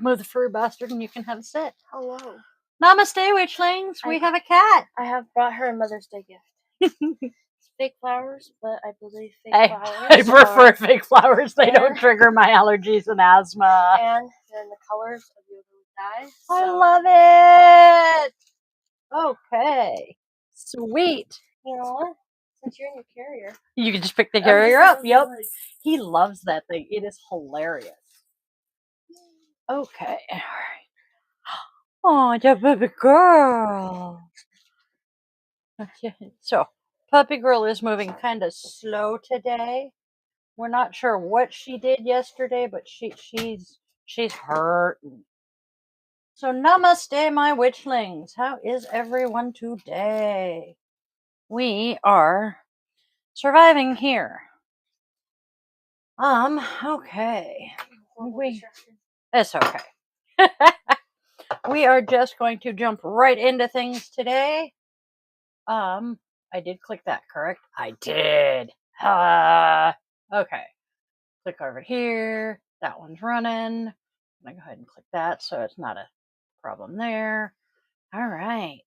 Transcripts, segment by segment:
move the furry bastard and you can have a sit. Hello. Namaste, witchlings. We have a cat. I have brought her a Mother's Day gift. Fake flowers, but I believe fake flowers. I prefer fake flowers. They don't trigger my allergies and asthma. And they're in the colors of your dye. So. I love it. Okay. Sweet. You know what? Since you're in your carrier. You can just pick the carrier up. Yep. He loves that thing. It is hilarious. Okay. All right. Oh, the baby girl. So, puppy girl is moving kind of slow today. We're not sure what she did yesterday, but she's hurting. So, namaste, my witchlings. How is everyone today? We are surviving here. Okay. It's okay. We are just going to jump right into things today. I did click that, correct? I did. Okay. Click over here. That one's running. I'm going to go ahead and click that so it's not a problem there. All right.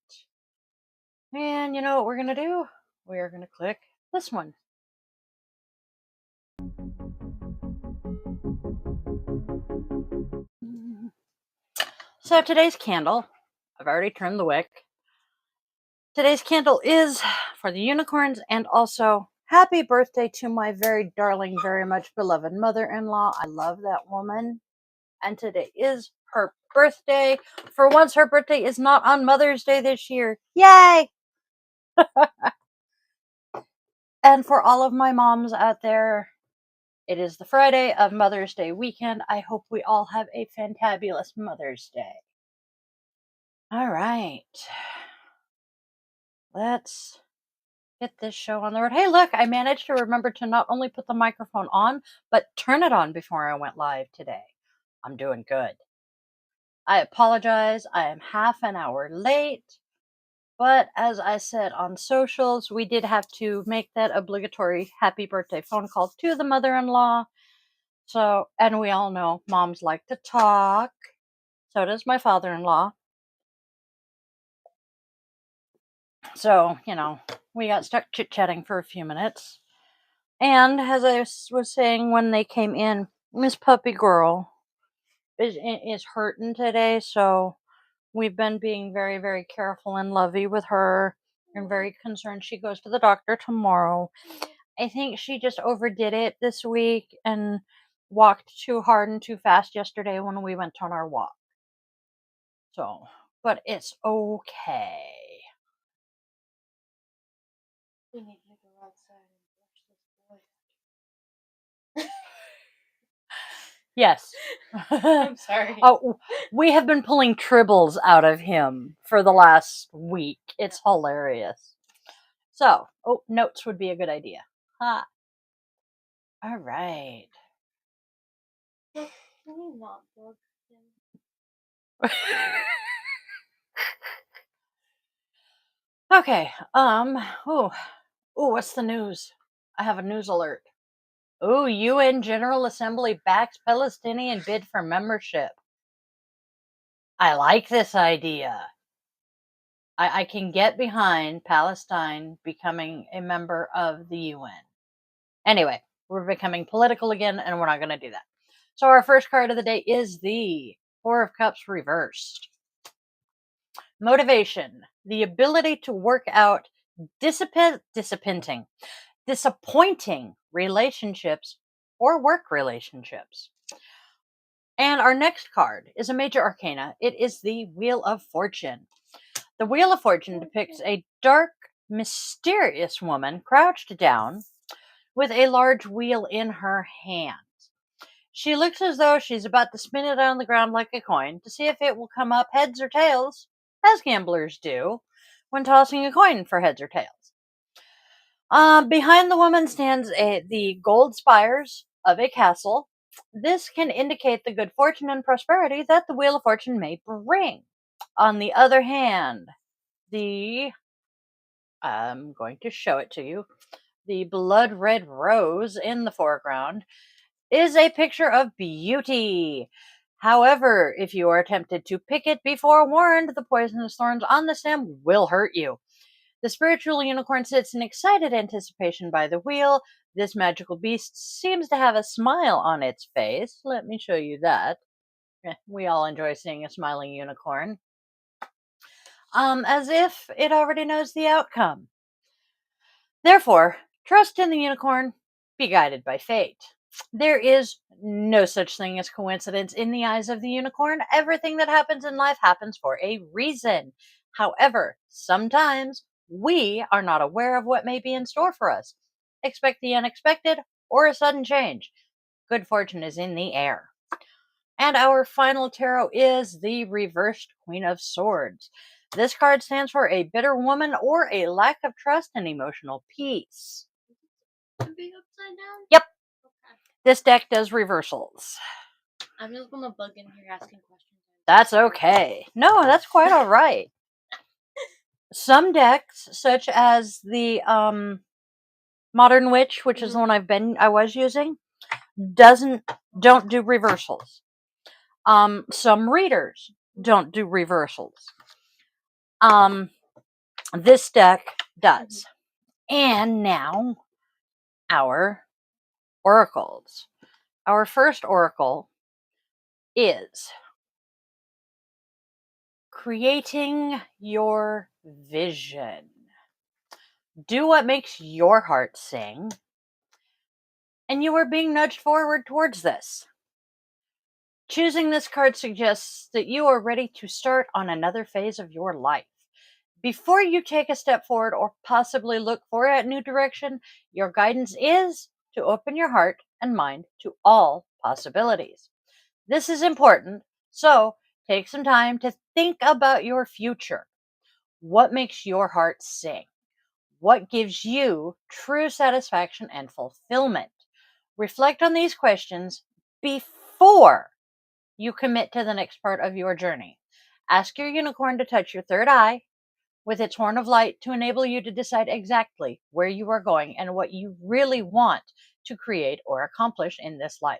And you know what we're going to do? We are going to click this one. So today's candle, I've already turned the wick. Today's candle is for the unicorns and also happy birthday to my very darling, very much beloved mother-in-law. I love that woman. And today is her birthday. For once, her birthday is not on Mother's Day this year. Yay! And for all of my moms out there, it is the Friday of Mother's Day weekend. I hope we all have a fantabulous Mother's Day. All right. Let's get this show on the road. Hey, look, I managed to remember to not only put the microphone on, but turn it on before I went live today. I'm doing good. I apologize. I am half an hour late. But as I said on socials, we did have to make that obligatory happy birthday phone call to the mother-in-law. So, and we all know moms like to talk. So does my father-in-law. So, you know, we got stuck chit-chatting for a few minutes. And as I was saying when they came in, Miss Puppy Girl is hurting today. So we've been being very, very careful and lovey with her and very concerned. She goes to the doctor tomorrow. I think she just overdid it this week and walked too hard and too fast yesterday when we went on our walk. So, but it's okay. We need to go outside and brush this boy. Yes. I'm sorry. Oh, we have been pulling tribbles out of him for the last week. It's hilarious. So, notes would be a good idea. Ha. All right. Can you not bug him? Okay. What's the news? I have a news alert. UN General Assembly backs Palestinian bid for membership. I like this idea. I can get behind Palestine becoming a member of the UN. Anyway, we're becoming political again, and we're not going to do that. So our first card of the day is the Four of Cups reversed. Motivation, the ability to work out disappointing relationships or work relationships. And our next card is a major arcana. It is the Wheel of Fortune. The Wheel of Fortune depicts a dark, mysterious woman crouched down with a large wheel in her hand. She looks as though she's about to spin it on the ground like a coin to see if it will come up heads or tails, as gamblers do when tossing a coin for heads or tails. Behind the woman stands the gold spires of a castle. This can indicate the good fortune and prosperity that the Wheel of Fortune may bring. On the other hand, I'm going to show it to you. The blood red rose in the foreground is a picture of beauty. However, if you are tempted to pick it, be forewarned, the poisonous thorns on the stem will hurt you. The spiritual unicorn sits in excited anticipation by the wheel. This magical beast seems to have a smile on its face. Let me show you that. We all enjoy seeing a smiling unicorn. As if it already knows the outcome. Therefore, trust in the unicorn, be guided by fate. There is no such thing as coincidence in the eyes of the unicorn. Everything that happens in life happens for a reason. However, sometimes we are not aware of what may be in store for us. Expect the unexpected or a sudden change. Good fortune is in the air. And our final tarot is the reversed Queen of Swords. This card stands for a bitter woman or a lack of trust and emotional peace. Being upside down? Yep. Okay. This deck does reversals. I'm just gonna bug in here asking questions. That's okay. No, that's quite all right. Some decks, such as the Modern Witch, which is the one I was using, don't do reversals. Some readers don't do reversals. This deck does. And now our oracles. Our first oracle is creating your vision. Do what makes your heart sing. And you are being nudged forward towards this. Choosing this card suggests that you are ready to start on another phase of your life. Before you take a step forward or possibly look for a new direction, your guidance is to open your heart and mind to all possibilities. This is important, so take some time to think about your future. What makes your heart sing? What gives you true satisfaction and fulfillment? Reflect on these questions before you commit to the next part of your journey. Ask your unicorn to touch your third eye with its horn of light to enable you to decide exactly where you are going and what you really want to create or accomplish in this life.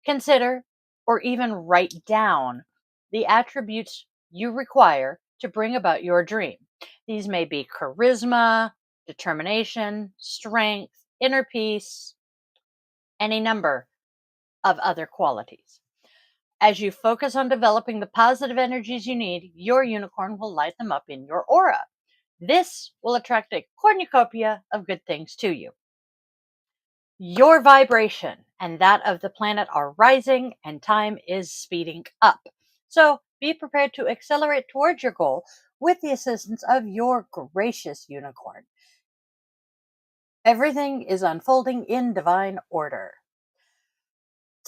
Consider or even write down the attributes you require to bring about your dream. These may be charisma, determination, strength, inner peace, any number of other qualities. As you focus on developing the positive energies you need, your unicorn will light them up in your aura. This will attract a cornucopia of good things to you. Your vibration and that of the planet are rising and time is speeding up. So be prepared to accelerate towards your goal with the assistance of your gracious unicorn. Everything is unfolding in divine order.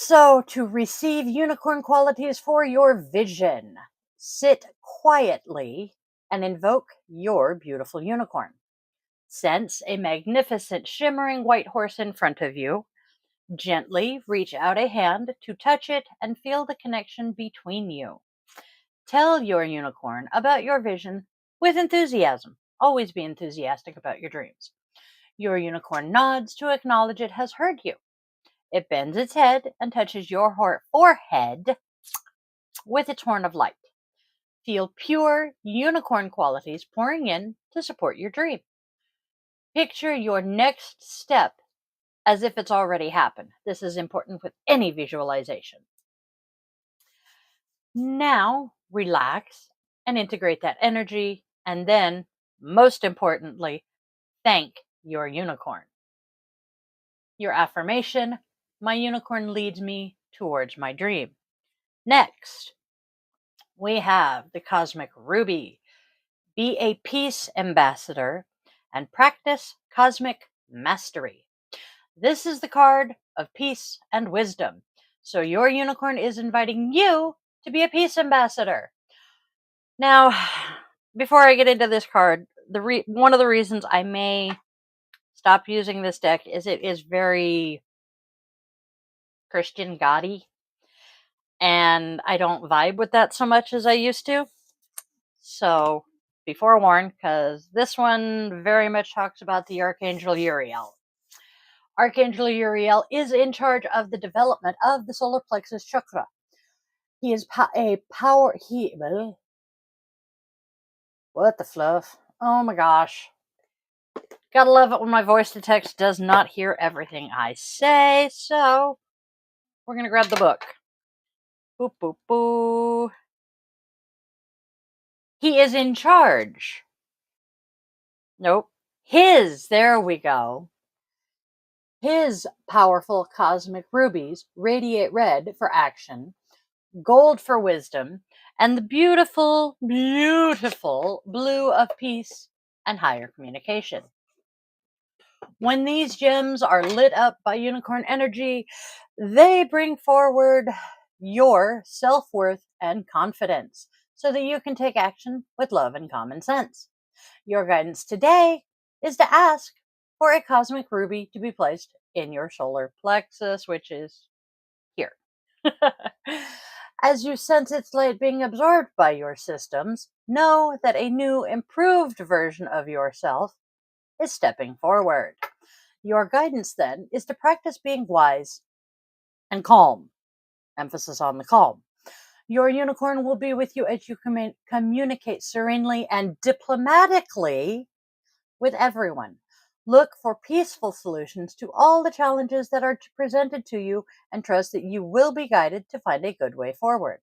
So, to receive unicorn qualities for your vision, sit quietly and invoke your beautiful unicorn. Sense a magnificent shimmering white horse in front of you. Gently reach out a hand to touch it and feel the connection between you. Tell your unicorn about your vision with enthusiasm. Always be enthusiastic about your dreams. Your unicorn nods to acknowledge it has heard you. It bends its head and touches your forehead with its horn of light. Feel pure unicorn qualities pouring in to support your dream. Picture your next step as if it's already happened. This is important with any visualization. Now, relax and integrate that energy, and then, most importantly, thank your unicorn. Your affirmation: my unicorn leads me towards my dream. Next, we have the cosmic ruby. Be a peace ambassador and practice cosmic mastery. This is the card of peace and wisdom. So your unicorn is inviting you to be a peace ambassador. Now, before I get into this card, one of the reasons I may stop using this deck is it is very Christian gaudy, and I don't vibe with that so much as I used to. So be forewarned, because this one very much talks about the Archangel Uriel. Archangel Uriel is in charge of the development of the solar plexus chakra. He is a power. What the fluff? Oh my gosh. Gotta love it when my voice to text does not hear everything I say. So we're gonna grab the book. Boop boop boo. He is in charge. Nope. There we go. His powerful cosmic rubies radiate red for action, gold for wisdom, and the beautiful, beautiful blue of peace and higher communication. When these gems are lit up by unicorn energy, they bring forward your self worth and confidence so that you can take action with love and common sense. Your guidance today is to ask for a cosmic ruby to be placed in your solar plexus, which is here. As you sense its light being absorbed by your systems, know that a new, improved version of yourself is stepping forward. Your guidance then is to practice being wise and calm. Emphasis on the calm. Your unicorn will be with you as you communicate serenely and diplomatically with everyone. Look for peaceful solutions to all the challenges that are presented to you and trust that you will be guided to find a good way forward.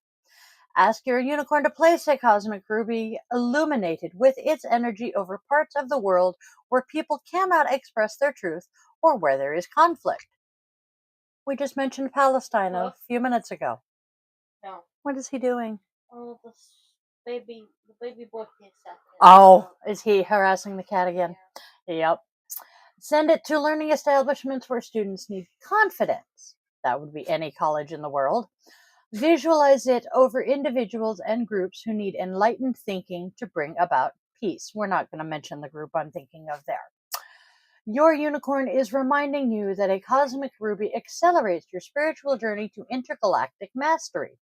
Ask your unicorn to place a cosmic ruby illuminated with its energy over parts of the world where people cannot express their truth or where there is conflict. We just mentioned Palestine a few minutes ago. No. What is he doing? Oh, the baby boy pissed at him. Oh, is he harassing the cat again? Yeah. Yep. Send it to learning establishments where students need confidence. That would be any college in the world. Visualize it over individuals and groups who need enlightened thinking to bring about peace. We're not going to mention the group I'm thinking of there. Your unicorn is reminding you that a cosmic ruby accelerates your spiritual journey to intergalactic mastery.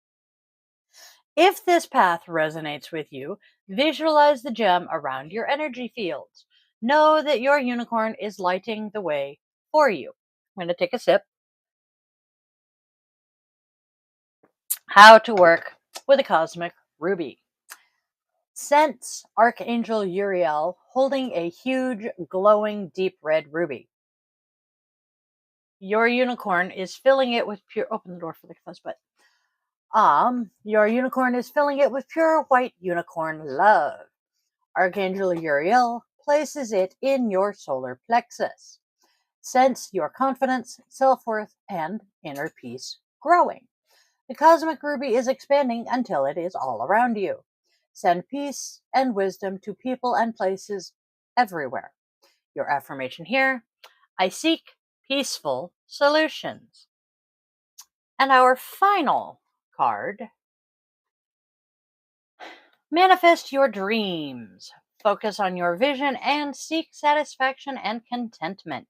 If this path resonates with you, visualize the gem around your energy fields. Know that your unicorn is lighting the way for you. I'm going to take a sip. How to work with a cosmic ruby. Sense Archangel Uriel holding a huge, glowing, deep red ruby. Your unicorn is filling it with pure. Open the door for the fuzz butt. Your unicorn is filling it with pure white unicorn love. Archangel Uriel places it in your solar plexus. Sense your confidence, self-worth, and inner peace growing. The cosmic ruby is expanding until it is all around you. Send peace and wisdom to people and places everywhere. Your affirmation here: I seek peaceful solutions. And our final card: manifest your dreams. Focus on your vision and seek satisfaction and contentment.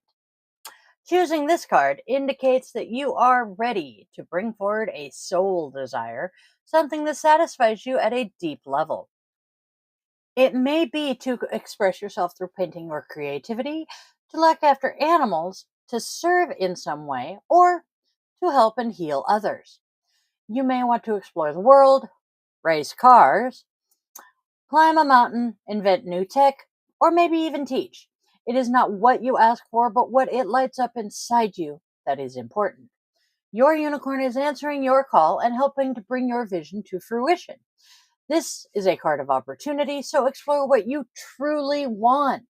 Choosing this card indicates that you are ready to bring forward a soul desire, something that satisfies you at a deep level. It may be to express yourself through painting or creativity, to look after animals, to serve in some way, or to help and heal others. You may want to explore the world, race cars, climb a mountain, invent new tech, or maybe even teach. It is not what you ask for, but what it lights up inside you that is important. Your unicorn is answering your call and helping to bring your vision to fruition. This is a card of opportunity, so explore what you truly want.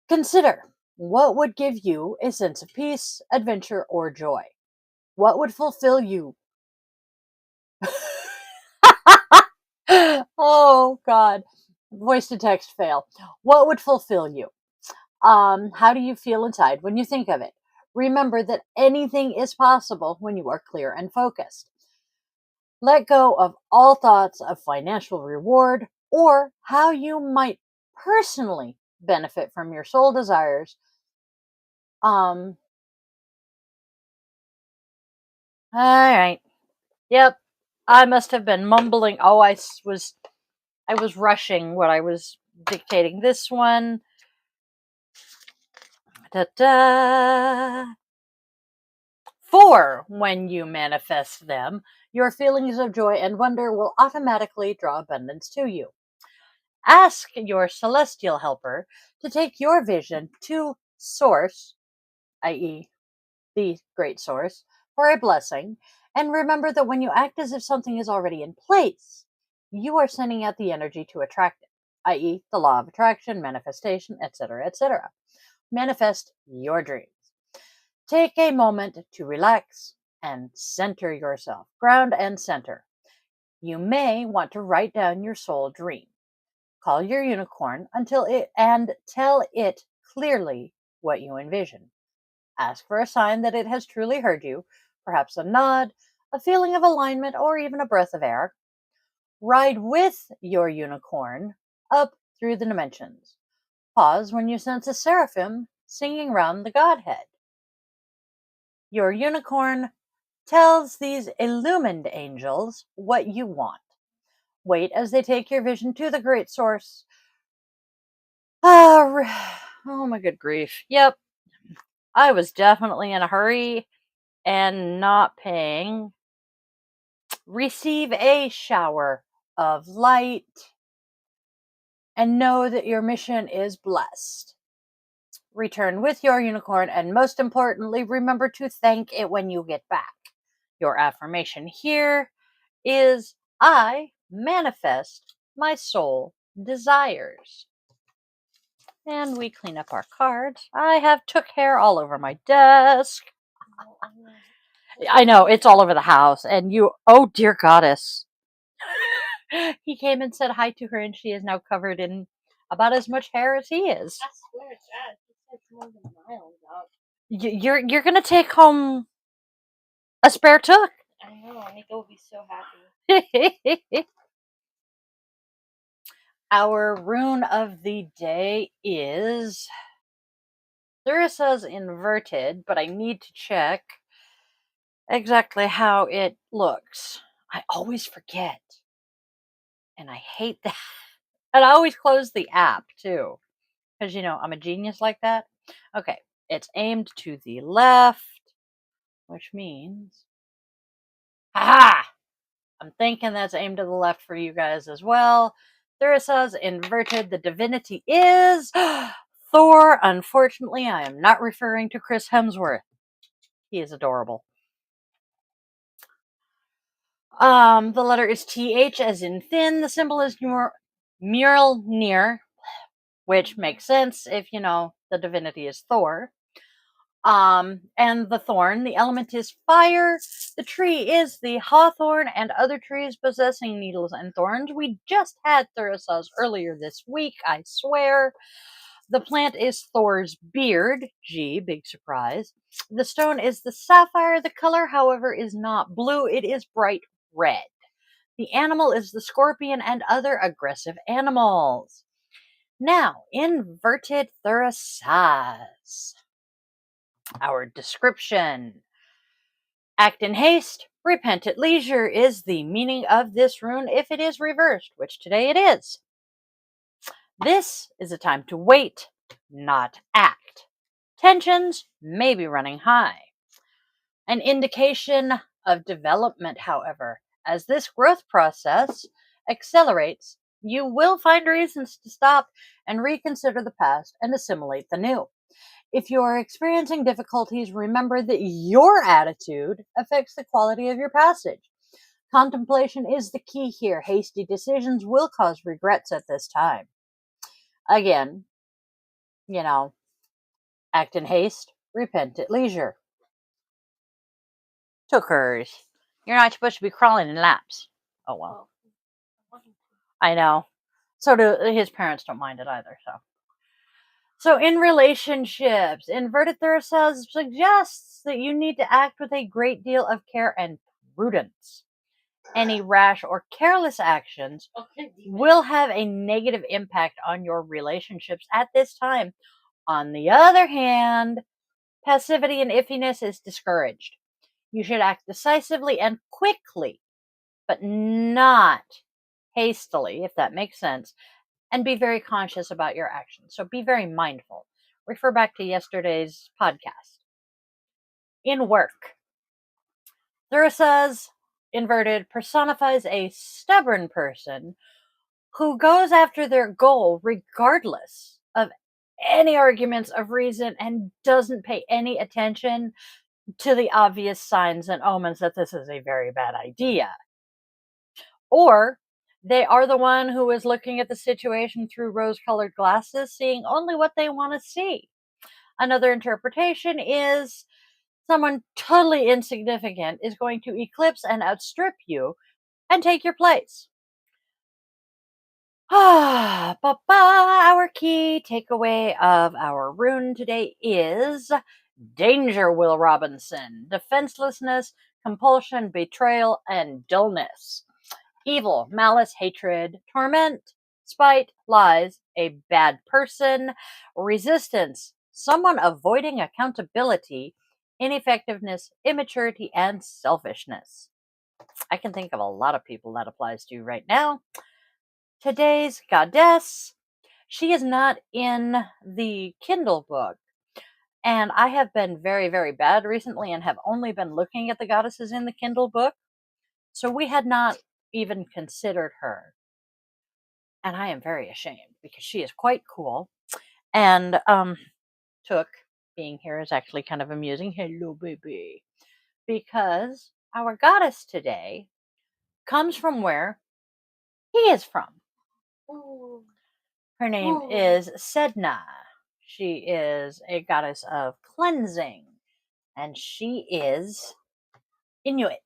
Consider what would give you a sense of peace, adventure, or joy. What would fulfill you? Oh, God. Voice to text fail. What would fulfill you? How do you feel inside when you think of it? Remember that anything is possible when you are clear and focused. Let go of all thoughts of financial reward or how you might personally benefit from your soul desires. All right. Yep. I must have been mumbling. Oh, I was rushing what I was dictating. This one. Da-da. 4, when you manifest them, Your feelings of joy and wonder will automatically draw abundance to you. Ask your celestial helper to take your vision to Source, i.e., the Great Source, for a blessing, and remember that when you act as if something is already in place, you are sending out the energy to attract it, i.e., the law of attraction, manifestation, etc., etc. Manifest your dreams. Take a moment to relax and center yourself. Ground and center. You may want to write down your soul dream. Call your unicorn until it and tell it clearly what you envision. Ask for a sign that it has truly heard you, perhaps a nod, a feeling of alignment, or even a breath of air. Ride with your unicorn up through the dimensions. Pause when you sense a seraphim singing round the Godhead. Your unicorn tells these illumined angels what you want. Wait as they take your vision to the Great Source. Oh my good grief. Yep, I was definitely in a hurry and not paying. Receive a shower of light and know that your mission is blessed. Return with your unicorn, and most importantly, remember to thank it when you get back. Your affirmation here is I manifest my soul desires. And we clean up our cards. I have took hair all over my desk. I know, it's all over the house. And you, oh dear goddess. He came and said hi to her, and she is now covered in about as much hair as he is. I swear to God, it's like more than miles out. You're gonna take home a spare took. I know, Nico will be so happy. Our rune of the day is Thurisa's inverted, but I need to check exactly how it looks. I always forget. And I hate that. And I always close the app too. Because, I'm a genius like that. Okay, it's aimed to the left, which means. Haha! I'm thinking that's aimed to the left for you guys as well. Thurisa's inverted. The divinity is Thor. Unfortunately, I am not referring to Chris Hemsworth. He is adorable. The letter is TH as in thin. The symbol is Mjolnir, which makes sense if the divinity is Thor. And the thorn, the element is fire. The tree is the hawthorn and other trees possessing needles and thorns. We just had Thurisa's earlier this week, I swear. The plant is Thor's beard. Gee, big surprise. The stone is the sapphire. The color, however, is not blue. It is bright red. The animal is the scorpion and other aggressive animals. Now, inverted Thurisaz. Our description. Act in haste, repent at leisure is the meaning of this rune if it is reversed, which today it is. This is a time to wait, not act. Tensions may be running high. An indication of development, however, as this growth process accelerates, you will find reasons to stop and reconsider the past and assimilate the new. If you are experiencing difficulties, remember that your attitude affects the quality of your passage. Contemplation is the key here. Hasty decisions will cause regrets at this time. Again, act in haste, repent at leisure. Tookers. You're not supposed to be crawling in laps. Oh well. I know. So his parents don't mind it either, So in relationships, inverted Thurisaz suggests that you need to act with a great deal of care and prudence. Any rash or careless actions will have a negative impact on your relationships at this time. On the other hand, passivity and iffiness is discouraged. You should act decisively and quickly, but not hastily, if that makes sense, and be very conscious about your actions. So be very mindful. Refer back to yesterday's podcast. In work, Thurisaz inverted, personifies a stubborn person who goes after their goal regardless of any arguments of reason and doesn't pay any attention to the obvious signs and omens that this is a very bad idea. Or they are the one who is looking at the situation through rose colored glasses, seeing only what they want to see. Another interpretation is someone totally insignificant is going to eclipse and outstrip you and take your place. Our key takeaway of our rune today is danger, Will Robinson, defenselessness, compulsion, betrayal, and dullness. Evil, malice, hatred, torment, spite, lies, a bad person, resistance, someone avoiding accountability, ineffectiveness, immaturity, and selfishness. I can think of a lot of people that applies to right now. Today's goddess, she is not in the Kindle book. And I have been very, very bad recently and have only been looking at the goddesses in the Kindle book. So we had not even considered her. And I am very ashamed because she is quite cool. And Took being here is actually kind of amusing. Hello, baby. Because our goddess today comes from where he is from. Ooh. Her name Ooh. is Sedna. She is a goddess of cleansing. And she is Inuit.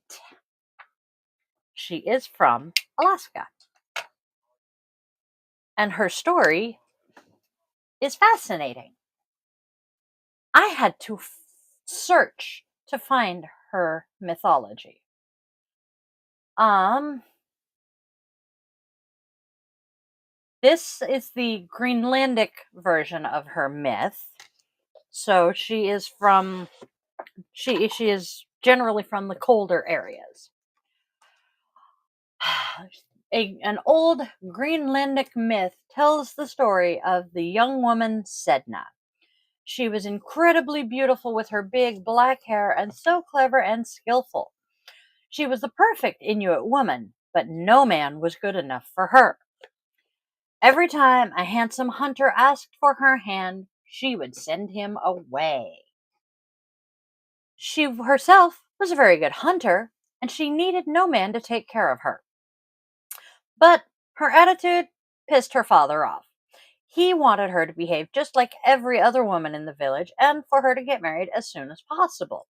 She is from Alaska. And her story is fascinating. I had to search to find her mythology. This is the Greenlandic version of her myth. So she is generally from the colder areas. An old Greenlandic myth tells the story of the young woman Sedna. She was incredibly beautiful with her big black hair and so clever and skillful. She was the perfect Inuit woman, but no man was good enough for her. Every time a handsome hunter asked for her hand, she would send him away. She herself was a very good hunter, and she needed no man to take care of her. But her attitude pissed her father off. He wanted her to behave just like every other woman in the village and for her to get married as soon as possible.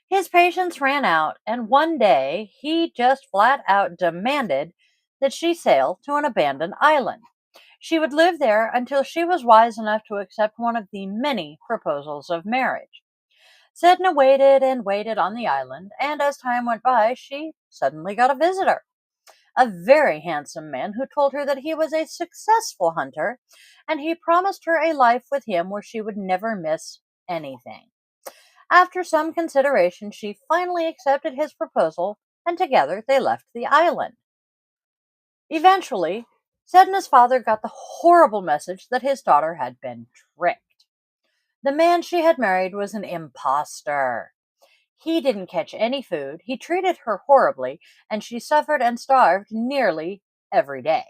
His patience ran out, and one day he just flat out demanded that she sail to an abandoned island. She would live there until she was wise enough to accept one of the many proposals of marriage. Sedna waited and waited on the island, and as time went by, she suddenly got a visitor. A very handsome man who told her that he was a successful hunter, and he promised her a life with him where she would never miss anything. After some consideration, she finally accepted his proposal, and together they left the island. Eventually, Sedna's father got the horrible message that his daughter had been tricked. The man she had married was an impostor. He didn't catch any food, he treated her horribly, and she suffered and starved nearly every day.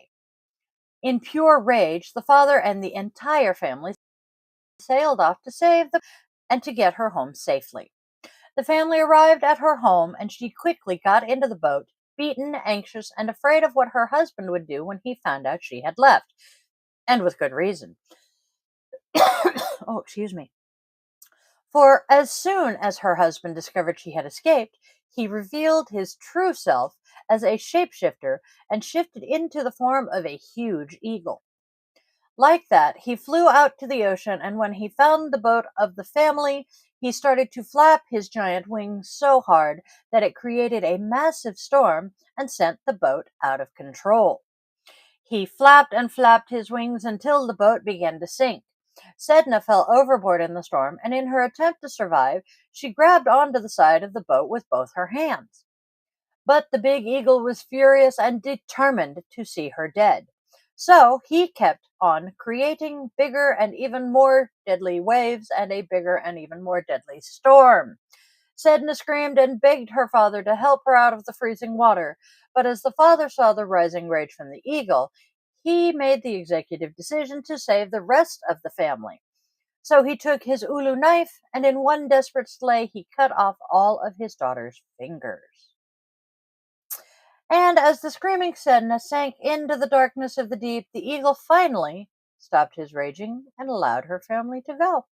In pure rage, the father and the entire family sailed off to save them and to get her home safely. The family arrived at her home, and she quickly got into the boat, beaten, anxious, and afraid of what her husband would do when he found out she had left. And with good reason. Oh, excuse me. For as soon as her husband discovered she had escaped, he revealed his true self as a shapeshifter and shifted into the form of a huge eagle. Like that, he flew out to the ocean, and when he found the boat of the family, he started to flap his giant wings so hard that it created a massive storm and sent the boat out of control. He flapped and flapped his wings until the boat began to sink. Sedna fell overboard in the storm, and in her attempt to survive, she grabbed onto the side of the boat with both her hands. But the big eagle was furious and determined to see her dead. So he kept on creating bigger and even more deadly waves and a bigger and even more deadly storm. Sedna screamed and begged her father to help her out of the freezing water, but as the father saw the rising rage from the eagle, he made the executive decision to save the rest of the family. So he took his ulu knife, and in one desperate slay, he cut off all of his daughter's fingers. And as the screaming Sedna sank into the darkness of the deep, the eagle finally stopped his raging and allowed her family to go.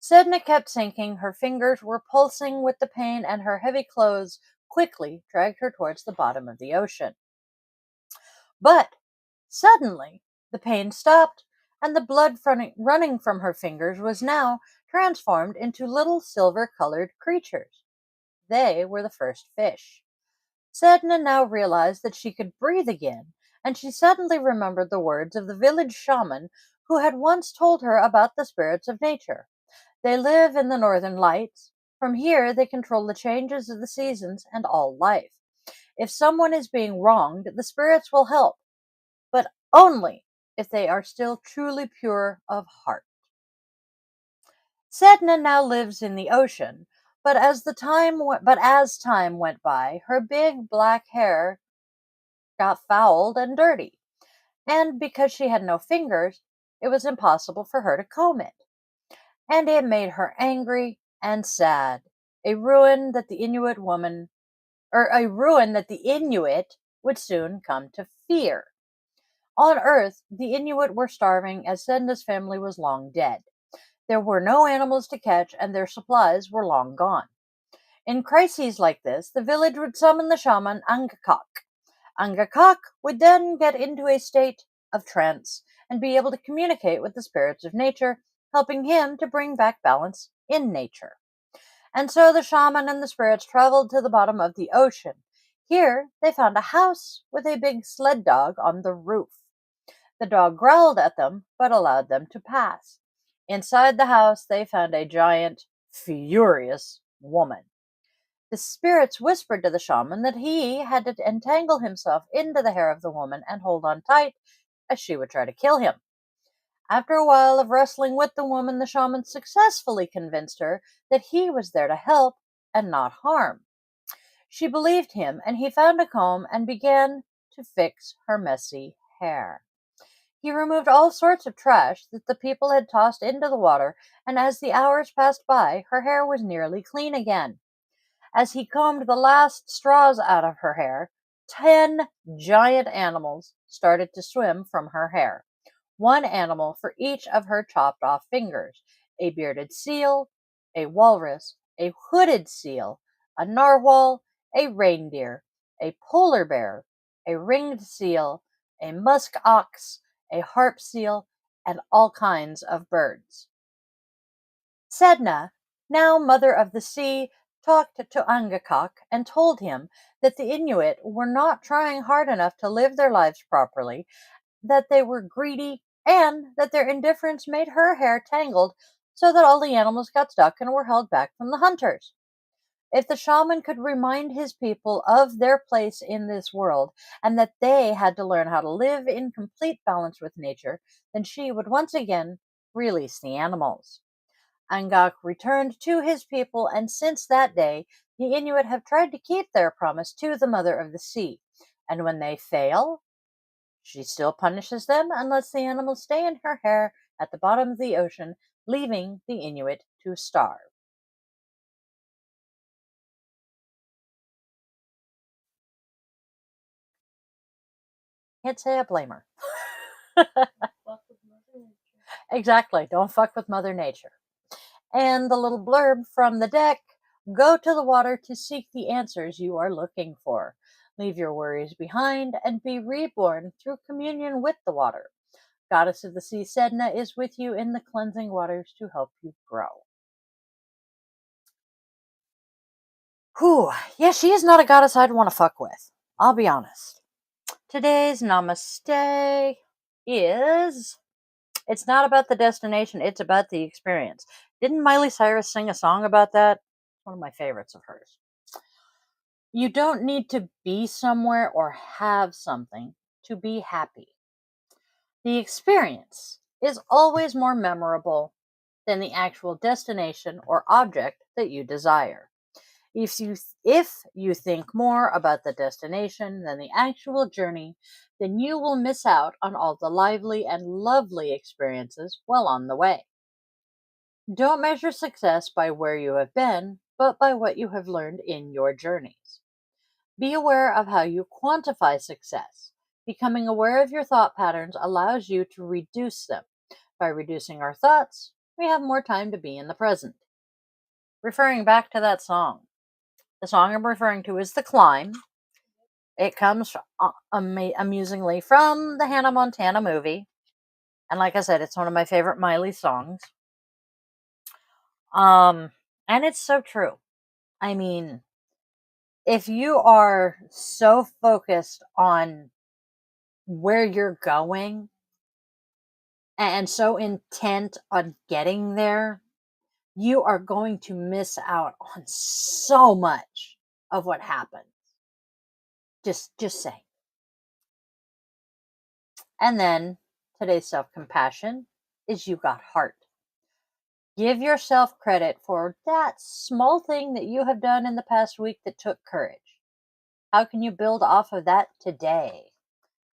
Sedna kept sinking, her fingers were pulsing with the pain, and her heavy clothes quickly dragged her towards the bottom of the ocean. But suddenly, the pain stopped, and the blood running from her fingers was now transformed into little silver-colored creatures. They were the first fish. Sedna now realized that she could breathe again, and she suddenly remembered the words of the village shaman who had once told her about the spirits of nature. They live in the northern lights. From here, they control the changes of the seasons and all life. If someone is being wronged, the spirits will help, but only if they are still truly pure of heart. Sedna now lives in the ocean, but as time went by, her big black hair got fouled and dirty, and because she had no fingers, it was impossible for her to comb it. And it made her angry and sad, a ruin that the Inuit would soon come to fear. On Earth, the Inuit were starving as Sedna's family was long dead. There were no animals to catch, and their supplies were long gone. In crises like this, the village would summon the shaman Angakok. Angakok would then get into a state of trance and be able to communicate with the spirits of nature, helping him to bring back balance in nature. And so the shaman and the spirits traveled to the bottom of the ocean. Here, they found a house with a big sled dog on the roof. The dog growled at them, but allowed them to pass. Inside the house, they found a giant, furious woman. The spirits whispered to the shaman that he had to entangle himself into the hair of the woman and hold on tight, as she would try to kill him. After a while of wrestling with the woman, the shaman successfully convinced her that he was there to help and not harm. She believed him, and he found a comb and began to fix her messy hair. He removed all sorts of trash that the people had tossed into the water, and as the hours passed by, her hair was nearly clean again. As he combed the last straws out of her hair, 10 giant animals started to swim from her hair. One animal for each of her chopped off fingers: a bearded seal, a walrus, a hooded seal, a narwhal, a reindeer, a polar bear, a ringed seal, a musk ox, a harp seal, and all kinds of birds. Sedna, now mother of the sea, talked to Angakok and told him that the Inuit were not trying hard enough to live their lives properly, that they were greedy, and that their indifference made her hair tangled so that all the animals got stuck and were held back from the hunters. If the shaman could remind his people of their place in this world and that they had to learn how to live in complete balance with nature, then she would once again release the animals. Angak returned to his people, and since that day, the Inuit have tried to keep their promise to the Mother of the Sea. And when they fail, she still punishes them and lets the animals stay in her hair at the bottom of the ocean, leaving the Inuit to starve. Can't say I blame her. Fuck with Mother Nature. Exactly. Don't fuck with Mother Nature. And the little blurb from the deck: go to the water to seek the answers you are looking for. Leave your worries behind and be reborn through communion with the water. Goddess of the Sea Sedna is with you in the cleansing waters to help you grow. Whew. Yeah, she is not a goddess I'd want to fuck with. I'll be honest. Today's Namaste is... it's not about the destination, it's about the experience. Didn't Miley Cyrus sing a song about that? One of my favorites of hers. You don't need to be somewhere or have something to be happy. The experience is always more memorable than the actual destination or object that you desire. If you think more about the destination than the actual journey, then you will miss out on all the lively and lovely experiences while on the way. Don't measure success by where you have been, but by what you have learned in your journeys. Be aware of how you quantify success. Becoming aware of your thought patterns allows you to reduce them. By reducing our thoughts, we have more time to be in the present. Referring back to that song, the song I'm referring to is The Climb. It comes amusingly from the Hannah Montana movie. And like I said, it's one of my favorite Miley songs. And it's so true. I mean, if you are so focused on where you're going and so intent on getting there, you are going to miss out on so much of what happens. Just saying. And then today's self-compassion is you got heart. Give yourself credit for that small thing that you have done in the past week that took courage. How can you build off of that today?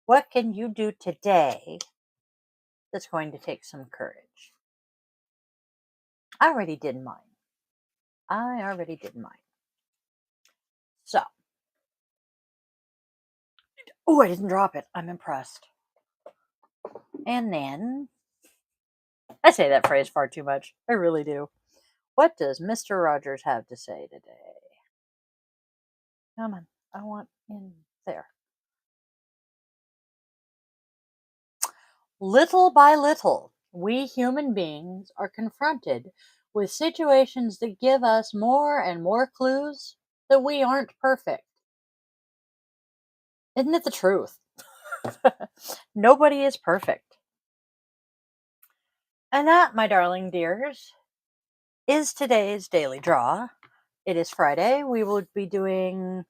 What can you do today that's going to take some courage? I already did mine. So, oh, I didn't drop it. I'm impressed. And then, I say that phrase far too much. I really do. What does Mr. Rogers have to say today? Come on, I want in there. Little by little, we human beings are confronted with situations that give us more and more clues that we aren't perfect. Isn't it the truth? Nobody is perfect. And that, my darling dears, is today's daily draw. It is Friday. We will be doing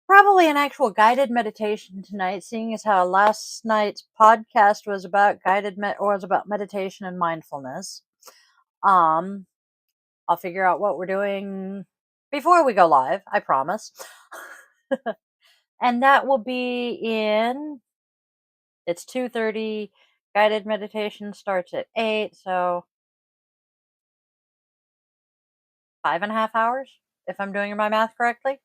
probably an actual guided meditation tonight, seeing as how last night's podcast was about about meditation and mindfulness. I'll figure out what we're doing before we go live, I promise. And that will be it's 2:30. Guided meditation starts at 8, so 5.5 hours, if I'm doing my math correctly.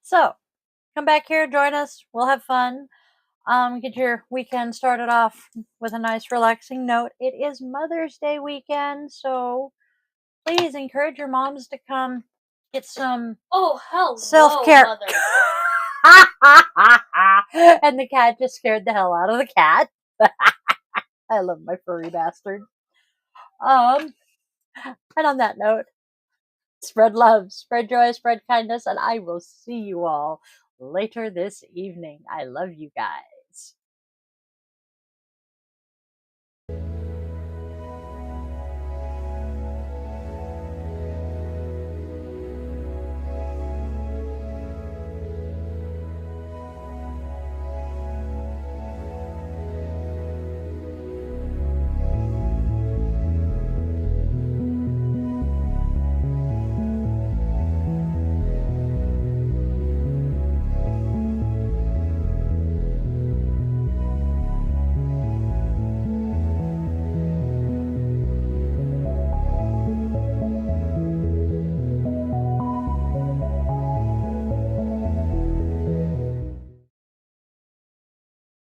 So, come back here, join us. We'll have fun. Get your weekend started off with a nice relaxing note. It is Mother's Day weekend, so please encourage your moms to come get some self-care. Mother. And the cat just scared the hell out of the cat. I love my furry bastard. And on that note, spread love, spread joy, spread kindness, and I will see you all later this evening. I love you guys.